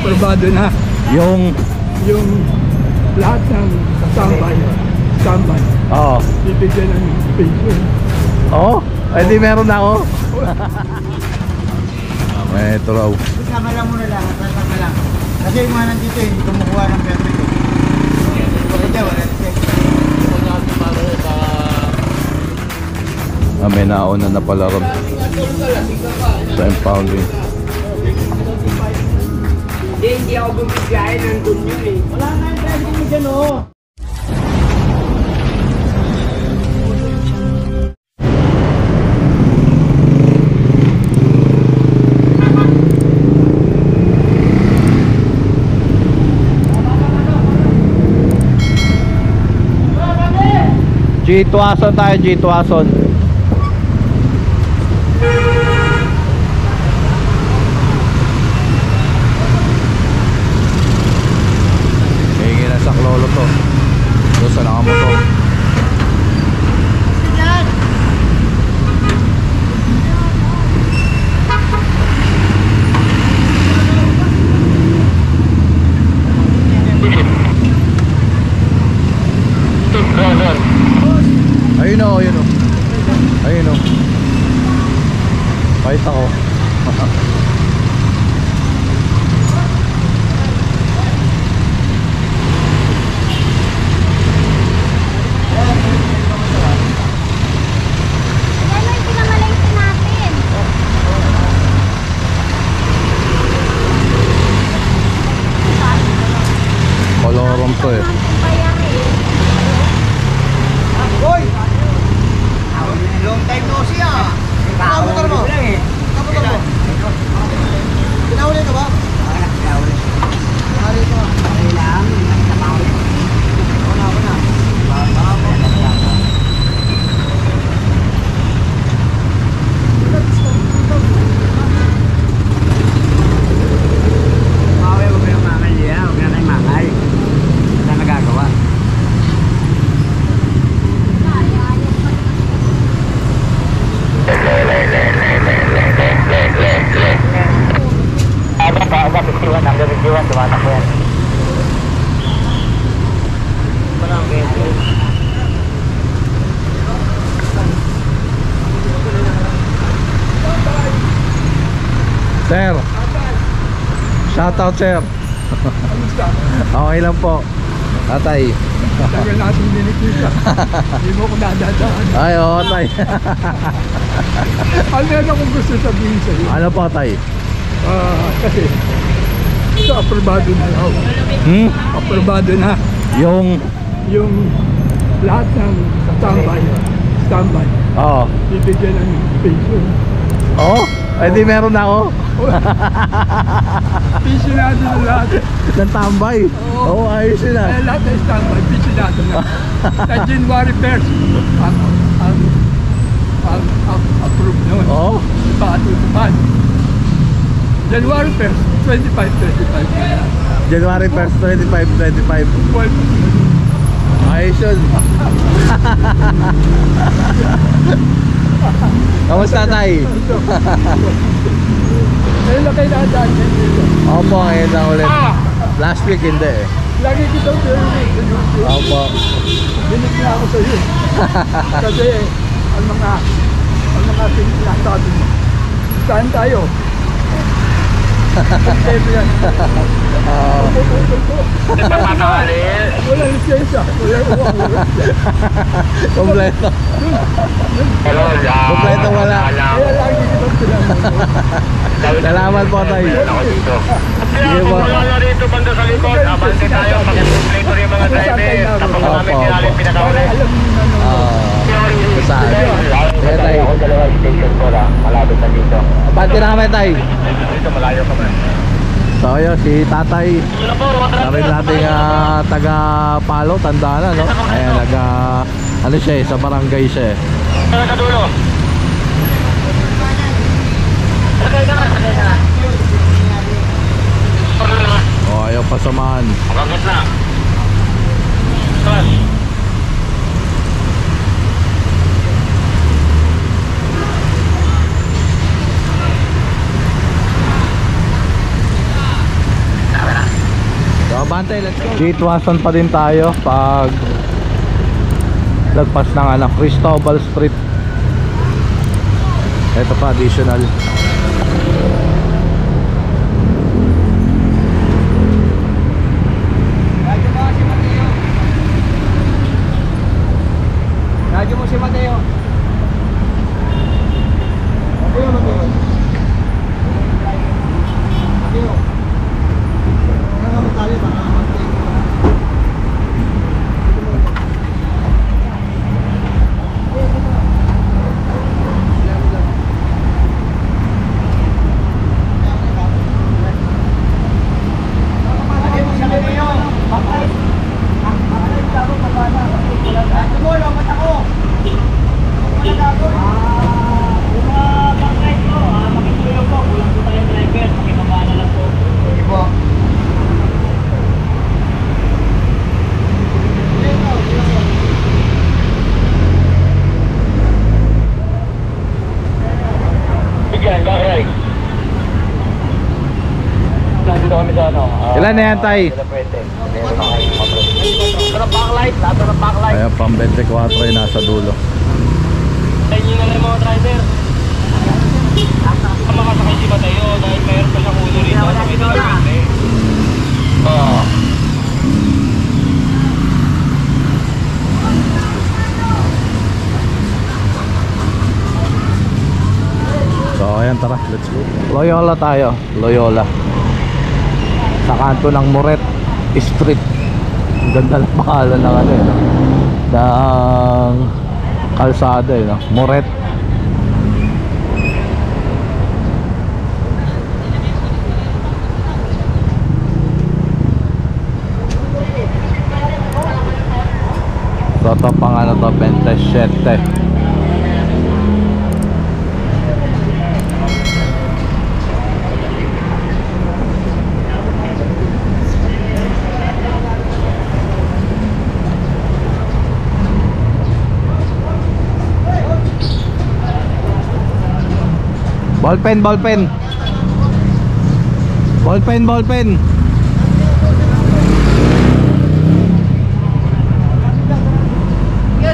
aprobado na yung lahat ng standby. Oo. Bibigyan ng pension. Oo? Ay di meron na ako. Ito raw. Isama lang muna lang, isama lang. Kasi yung mga nandito hindi kumukuha ng permit eh. May nauna na pala ron sa impounding. Hindi ako bumigay, nandun yun eh. Wala na yung permit mo dyan oh. G-Tuason tayo, G-Tuason. Hingi na sa klolo to. Doon sa nakamotor. Ayun o, ayun o. Ayun o. Fight ako. Kolorom to eh. Long time no see ah. Kamotor mo? Kamotor mo? Pinahuli ka ba? Pinahuli. Pinahuli ko. Pinahuli lang. Ako na. Huwag na mangal niya. Huwag na mangal. Wala nagagawa. Aga 51, number 51, tumatakbo yan. Parang beto. Sir, shoutout sir. Okay lang po, tatay. Tagal natin dinikita. Hindi mo ko nadadaan. Ay, oo tay. Ano yan akong gusto sabihin sa'yo? Ano po tay? Kasi ito aprobado na raw. Aprobado na Yung lahat ng standby. Oo. Bibigyan ng pension. Oo? Ay di meron na ako. Pensionado na lahat. Ng tambay. Oo, ayos yun ah. Lahat ng standby, pensionado na. Sa January 1st, ang approved noon. Oo. Patutupad. January 1st, 25. January 1st, 25. Ayos yun. Kamusta tay? Ngayon na kayo nadaan yan dito. Opo, ngayon lang ulit. Last week hindi eh. Lagi kitang pinag. Opo. Binig na ako sa iyo. Kasi ang mga sinasabi mo. Saan tayo? Wala lisensya. Kompleto. Kompleto wala. Kaya lagi kitang pinag. Salamat po tayo. Sige po. Dito banda sa likod, abante tayo, pag-completor yung mga driver, tapos namin tinalim pinakahuli. Saan? Kaya tayo. Dalawang station ko lang, malapit na dito. Abante na kami tayo. Dito malayo ka man. So yun, si tatay. Sabi natin taga Palo, tanda na no? Ayan, ano siya eh, sa barangay siya eh. Sa dulo. Sakay na. O, ayaw pasamahan. Magagit na. Saan? Abante, let's go. Ditwasan pa din tayo pag lagpas ng Cristobal Street. Ito pa additional. Radyo mo si Mateo. Mateo. Ano mo tayo ba? Ilan na yan, Tay? Ayan, pang 24 ay nasa dulo. Tayo na lang mga driver. Makasakay si Mateo dahil mayroon pa siyang ulo rito. Oo. So ayan, tara, let's go. Loyola tayo, Loyola. Sa kanto ng Moret Street. Ang ganda ng pangalan ng ng kalsada no? Moret. So ito pang 27. Ballpen.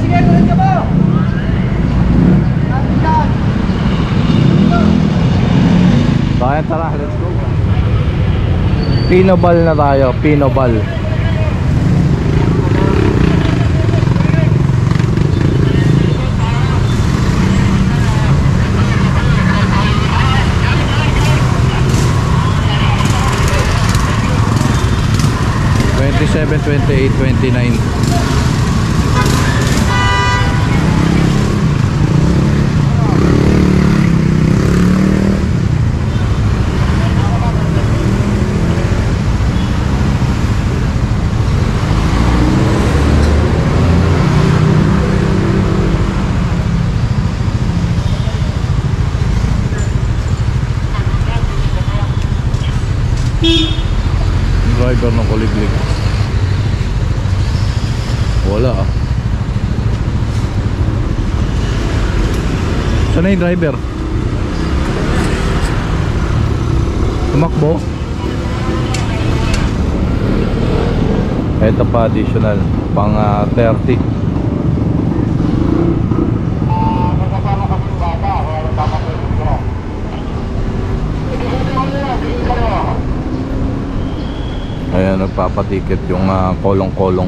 Sige, tuloy ka ba? So ayan, tara, let's go. Pinobal na tayo, Pinobal. #27, 28, 29. Driver ng Kuliglig. Wala ah. Saan na yung driver? Tumakbo. Ito pa additional pang 30. Ayan, nagpapatiket yung kolong-kolong.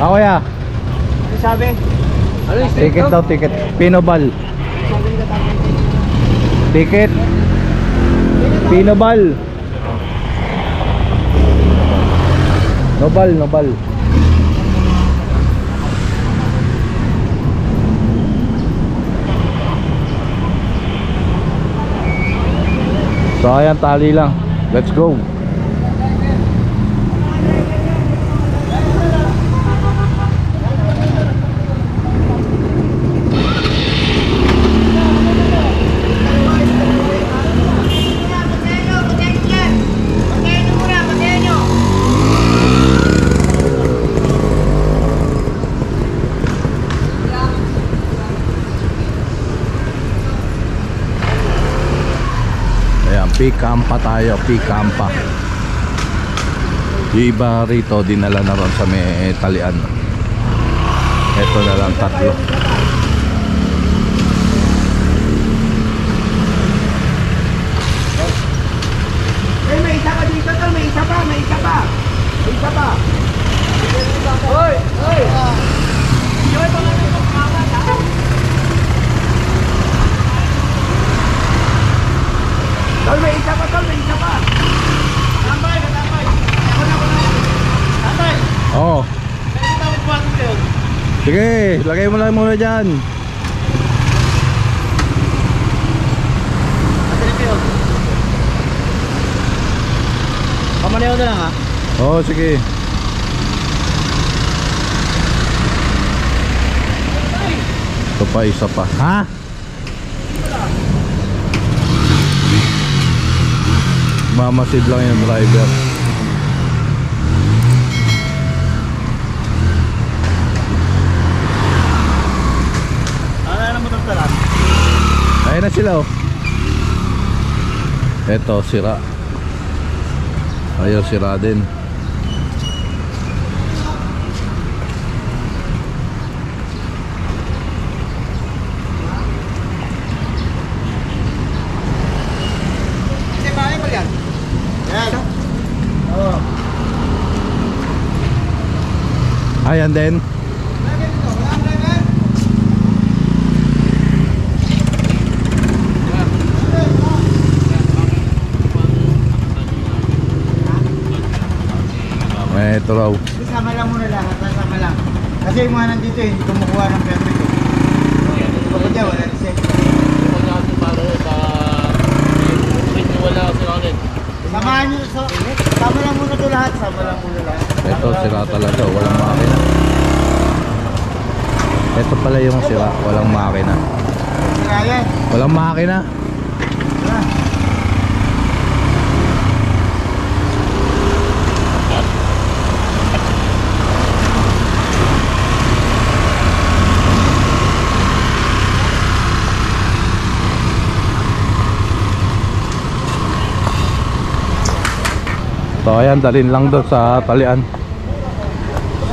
Ako ya. Ano sabi? Ano yung street Ticket to? daw, ticket. Pinobal. Ticket. Pinobal. Nobal. So ayan, tali lang. Let's go. Picampa tayo, Picampa. Yung iba rito dinala na ron sa may talian. Ito na lang tatlo. May isa ka dito, tol. May isa pa. May isa pa. May isa pa. Hoy! Hoy! Hoy, pa nga nito. Tol, may isa pa, tol. May isa pa. Tambay, tambay. Ako na. Tambay. Oo. Nakita mo ba ito yun? Sige, lagay mo lang muna dyan. Pamaneho na lang ha. Oo, sige. Ito pa, isa pa. Ha? Mamasid lang yung driver. Ano na mo talan? Ayun na sila oh. Ito, sira. Ayaw, sira din. Kasi bakit ba yan? Yan. Oo. Ayan din. Ito raw. Sama lang muna lahat, sama lang. Kasi yung mga nandito hindi kumukuha ng permit. Kapag dyan, wala lisensya. Samahan nyo, sama lang muna ito lahat, sama lang muna lahat. Ito, sira talaga. Walang makina. Ito pala yung sira. Walang makina. Sira yan. Walang makina. Sira. So ayan, dalhin lang doon sa talian.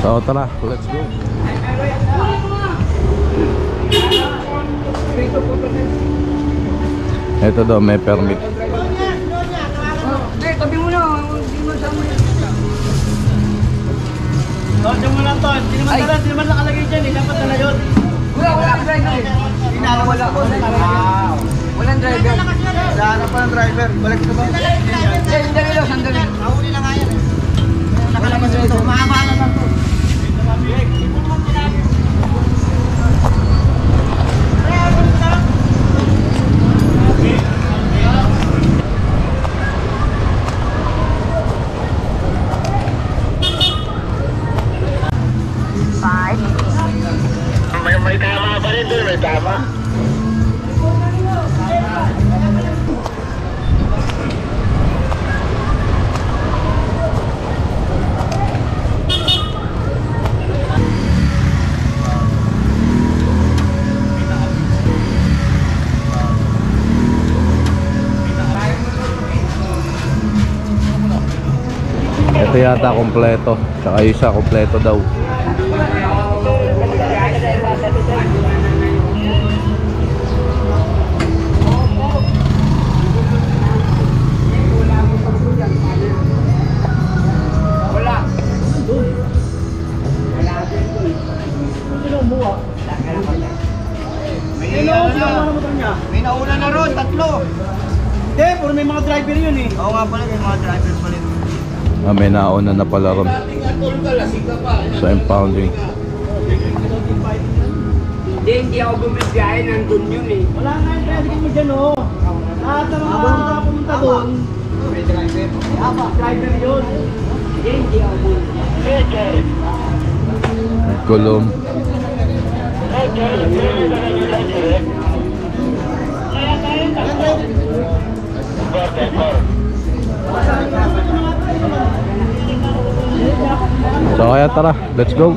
So tara, let's go. Ito daw, may permit. Hindi, tabi mo na. Hindi mo sama yan. Dyan mo lang to, hindi naman nakalagay dyan, dapat na yun. Walang driver. Wala ko. Walang driver. Wala na pa ng driver, balik na ba? Sandali lang, sandali. Nahuli na nga yan eh. Nakalabas ito, mahaba na lang to. May tama pa rin doon, may tama. Ito yata kompleto. Tsaka isa kompleto daw. May nauna na ron, tatlo. Hindi, puro may mga driver yun eh. Oo nga pala, may mga driver pala yun. Ah, may nauna na pala ron sa impounding. Hindi ako bumibiyahe. Nandun yun eh. Wala nga yung pwede mo dyan oh. Lahat na mga pumunta doon. May driver. Driver yun. Hindi ako bumibiyahe. Gulong. So kaya tara, let's go.